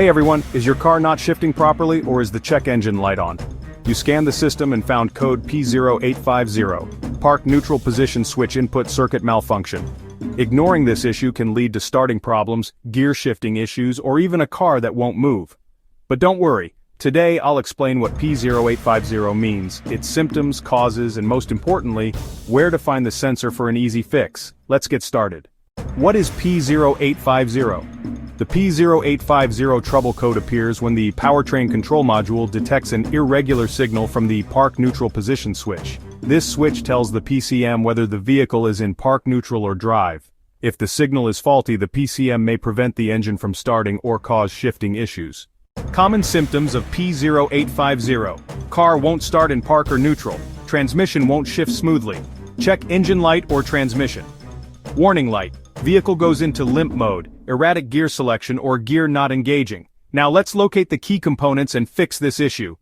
Hey everyone, is your car not shifting properly or is the check engine light on? You scanned the system and found code P0850, park neutral position switch input circuit malfunction. Ignoring this issue can lead to starting problems, gear shifting issues, or even a car that won't move. But don't worry, today I'll explain what P0850 means, its symptoms, causes, and most importantly, where to find the sensor for an easy fix. Let's get started. What is P0850? The P0850 trouble code appears when the powertrain control module detects an irregular signal from the park neutral position switch. This switch tells the PCM whether the vehicle is in park neutral or drive. If the signal is faulty, the PCM may prevent the engine from starting or cause shifting issues. Common symptoms of P0850. Car won't start in park or neutral. Transmission won't shift smoothly. Check engine light or transmission. Warning light. Vehicle goes into limp mode, erratic gear selection or gear not engaging. Now let's locate the key components and fix this issue.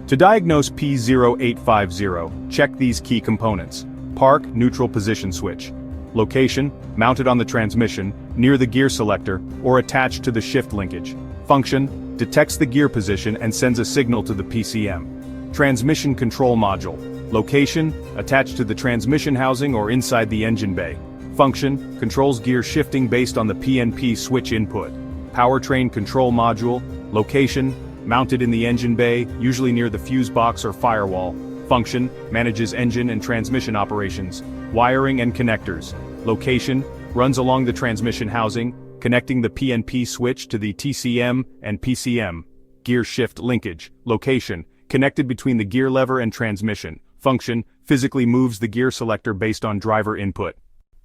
To diagnose P0850, check these key components. Park neutral position switch. Location, mounted on the transmission, near the gear selector, or attached to the shift linkage. Function, detects the gear position and sends a signal to the PCM. Transmission control module. Location, attached to the transmission housing or inside the engine bay. Function, controls gear shifting based on the PNP switch input. Powertrain control module. Location, mounted in the engine bay, usually near the fuse box or firewall. Function, manages engine and transmission operations. Wiring and connectors. Location, runs along the transmission housing, connecting the PNP switch to the TCM and PCM. Gear shift linkage. Location, connected between the gear lever and transmission. Function, physically moves the gear selector based on driver input.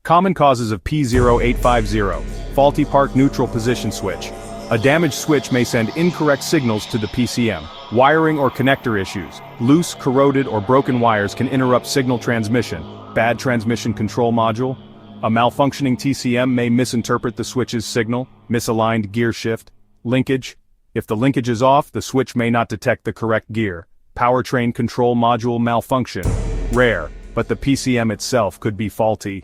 Common causes of P0850. Faulty park neutral position switch. A damaged switch may send incorrect signals to the PCM. Wiring or connector issues. Loose, corroded, or broken wires can interrupt signal transmission. Bad transmission control module. A malfunctioning TCM may misinterpret the switch's signal. Misaligned gear shift. Linkage. If the linkage is off, the switch may not detect the correct gear. Powertrain control module malfunction. Rare, but the PCM itself could be faulty.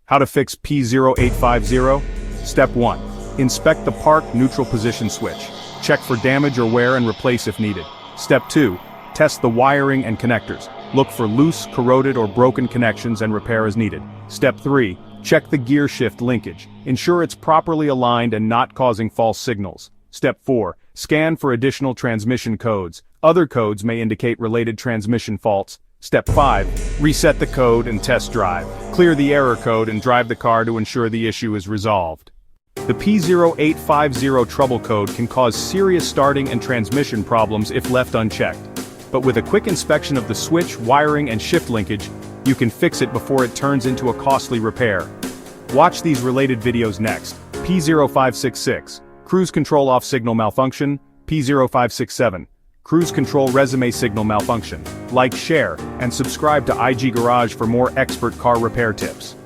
How to fix P0850? Step 1. Inspect the park neutral position switch. Check for damage or wear and replace if needed. Step 2. Test the wiring and connectors. Look for loose, corroded, or broken connections and repair as needed. Step 3. Check the gear shift linkage. Ensure it's properly aligned and not causing false signals. Step 4. Scan for additional transmission codes. Other codes may indicate related transmission faults. Step 5. Reset the code and test drive. Clear the error code and drive the car to ensure the issue is resolved. The P0850 trouble code can cause serious starting and transmission problems if left unchecked. But with a quick inspection of the switch, wiring, and shift linkage, you can fix it before it turns into a costly repair. Watch these related videos next. P0566. Cruise control off signal malfunction. P0567. Cruise control resume signal malfunction. Like, share, and subscribe to IG Garage for more expert car repair tips.